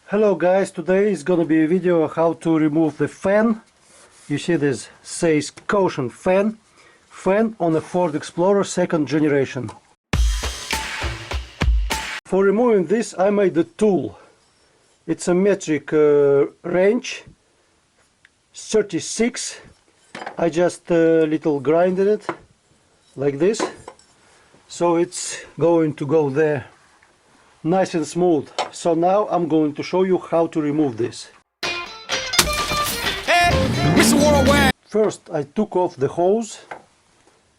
Hello guys, today is gonna be a video how to remove the fan. You see this says caution fan on a Ford Explorer 2nd generation. For removing this I made a tool. It's a metric wrench 36. I just little grinded it like this, so it's going to go there nice and smooth. So now I'm going to show you how to remove this. Hey, Mr. Worldwide. First I took off the hose,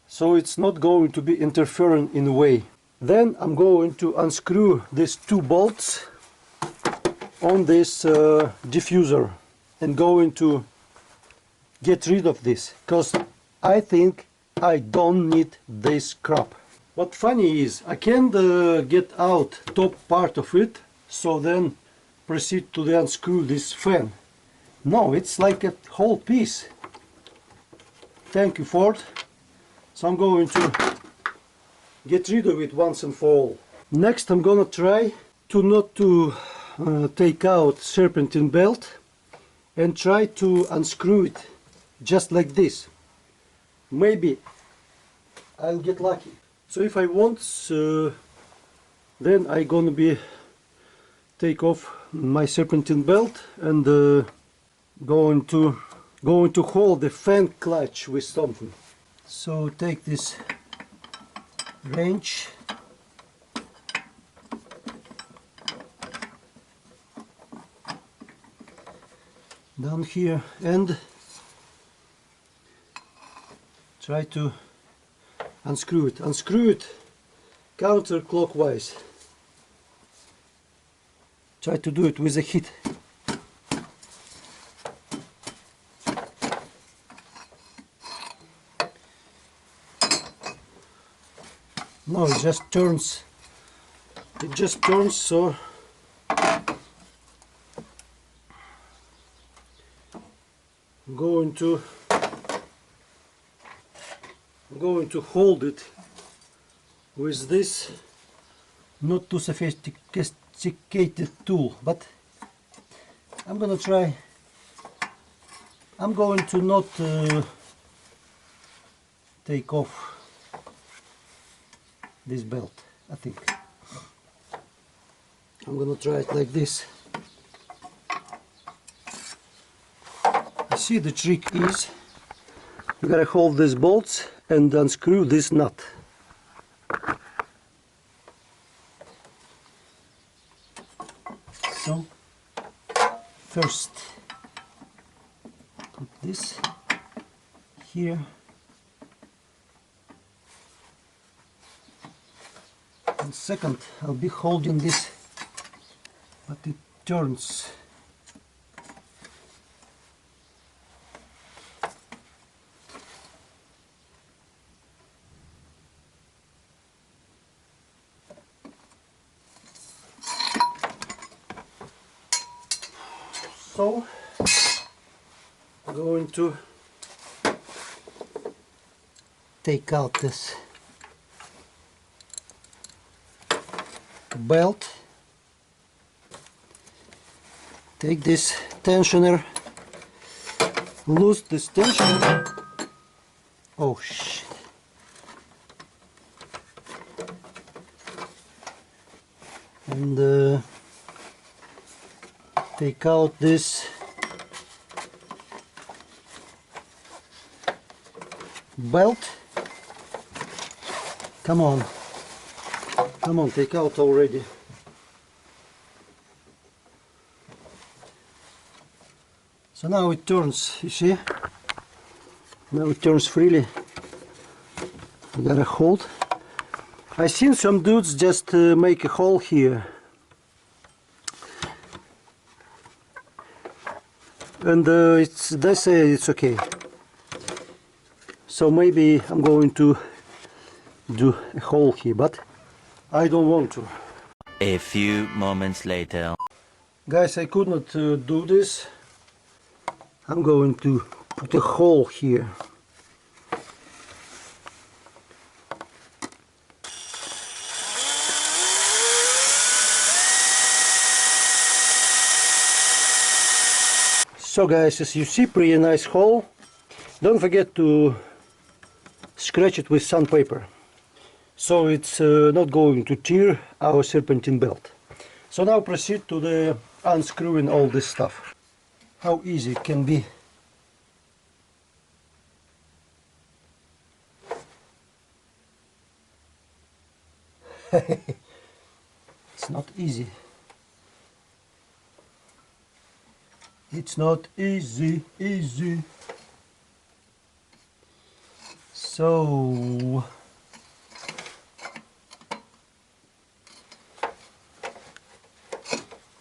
so it's not going to be interfering in the way. Then I'm going to unscrew these two bolts on this diffuser and going to get rid of this, because I think I don't need this crap. What funny is I can't get out top part of it, so then proceed to the unscrew this fan. No, it's like a whole piece. Thank you, Ford. So I'm going to get rid of it once and for all. Next I'm gonna try to not to take out serpentine belt and try to unscrew it just like this. Maybe I'll get lucky. So if I want, then I'm gonna be take off my serpentine belt and going to hold the fan clutch with something. So take this wrench down here and try to unscrew it. Unscrew it counterclockwise. Try to do it with a hit. No, it just turns. It just turns, so I'm going to hold it with this not too sophisticated tool, but I'm gonna try. I'm going to not take off this belt. I think I'm gonna try it like this. You see, the trick is you gotta hold these bolts and unscrew this nut. So first put this here and second I'll be holding this, but it turns. So I'm going to take out this belt, take this tensioner, loose this tensioner. Oh shit. And take out this belt. Come on, take out already. So now it turns, you see? Now it turns freely. You gotta hold. I've seen some dudes just make a hole here. And they say it's okay. So maybe I'm going to do a hole here, but I don't want to. A few moments later. Guys, I could not do this. I'm going to put a hole here. So guys, as you see, pretty nice hole. Don't forget to scratch it with sandpaper, so it's not going to tear our serpentine belt. So now proceed to the unscrewing all this stuff. How easy it can be. It's not easy. It's not easy. So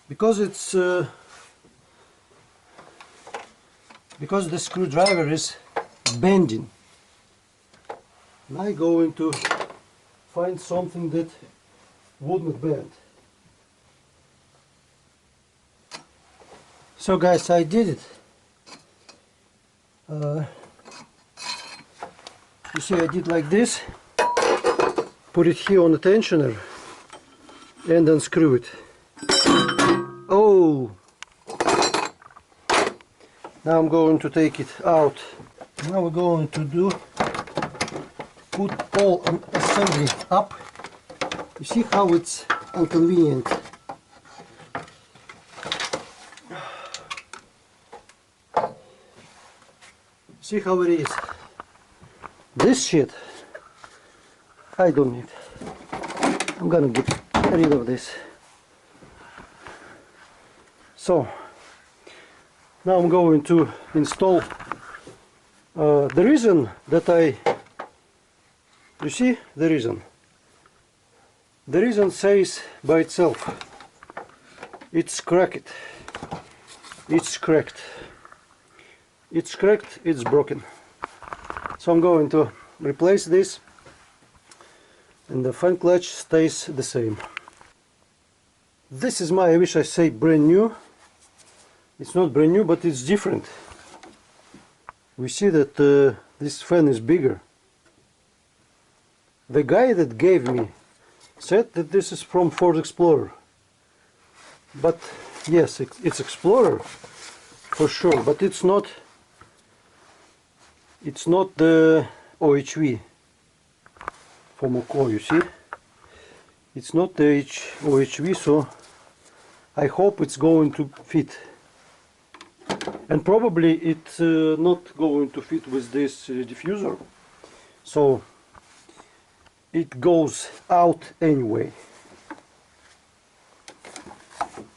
because it's because the screwdriver is bending, I'm going to find something that wouldn't bend. So guys, I did it. You see, I did like this, put it here on the tensioner and unscrew it. Oh! Now I'm going to take it out. Now we're going to put all assembly up. You see how it's inconvenient. See how it is. This shit I don't need. I'm gonna get rid of this. So now I'm going to install the reason that you see the reason says by itself, it's cracked, it's cracked, it's broken. So I'm going to replace this, and the fan clutch stays the same. This is my, I wish I say brand new. It's not brand new, but it's different. We see that this fan is bigger. The guy that gave me said that this is from Ford Explorer. But yes, it's Explorer for sure, but it's not the OHV from Moco, you see. It's not the OHV, so I hope it's going to fit. And probably it's not going to fit with this diffuser, so it goes out anyway.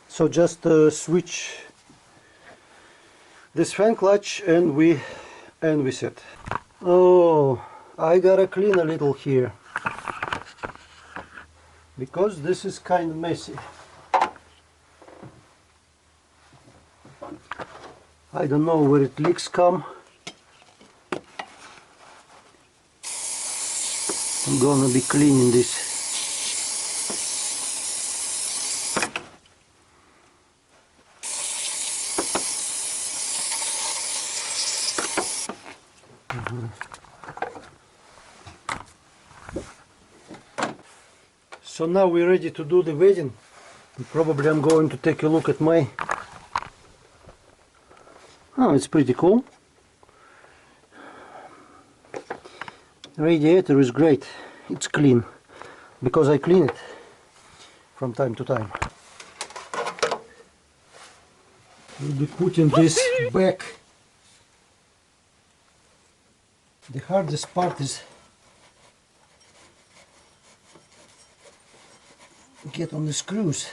So just switch this fan clutch and we set. Oh, I gotta clean a little here because this is kind of messy. I don't know where it leaks come. I'm gonna be cleaning this. So now we're ready to do the wedding. Probably I'm going to take a look at my... Oh, it's pretty cool. Radiator is great. It's clean because I clean it from time to time. We'll be putting this back. The hardest part is get on the screws,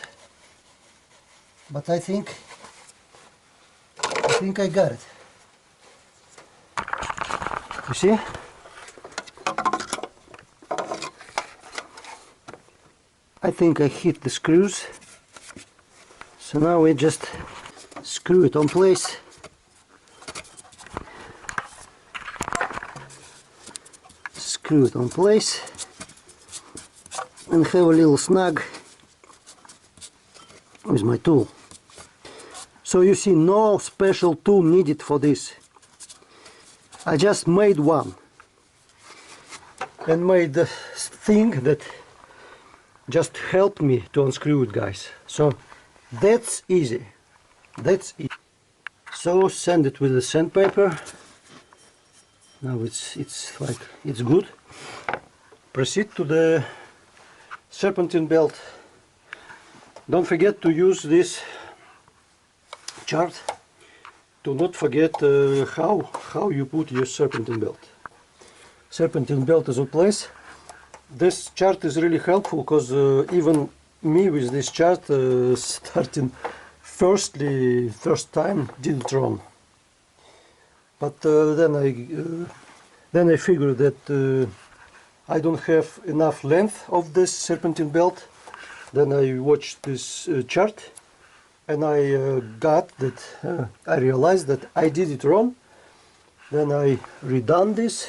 but I think I got it. You see? I think I hit the screws. So now we just screw it on place. Screw it on place and have a little snag with my tool. So you see, no special tool needed for this. I just made one and made the thing that just helped me to unscrew it, guys. So that's easy. That's easy. So sand it with the sandpaper. Now it's good. Proceed to the serpentine belt. Don't forget to use this chart. Do not forget how you put your serpentine belt. Serpentine belt is in place. This chart is really helpful because even me with this chart starting first time did it wrong. But then I figured that I don't have enough length of this serpentine belt. Then I watched this chart and I I realized that I did it wrong. Then I redone this.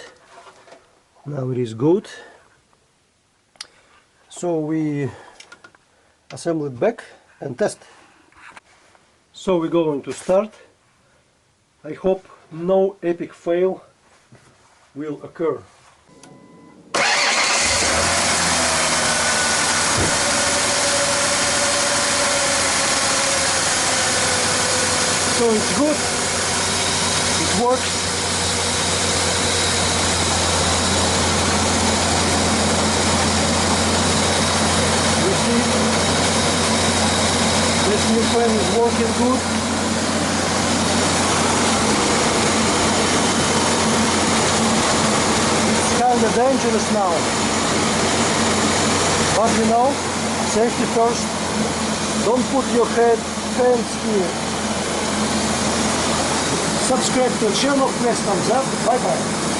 Now it is good. So we assemble it back and test. So we're going to start. I hope no epic fail will occur. So it's good, it works. You see, this new fan is working good. It's kind of dangerous now, but you know, safety first. Don't put your hands here. Subscribe to the channel, press thumbs up, bye bye.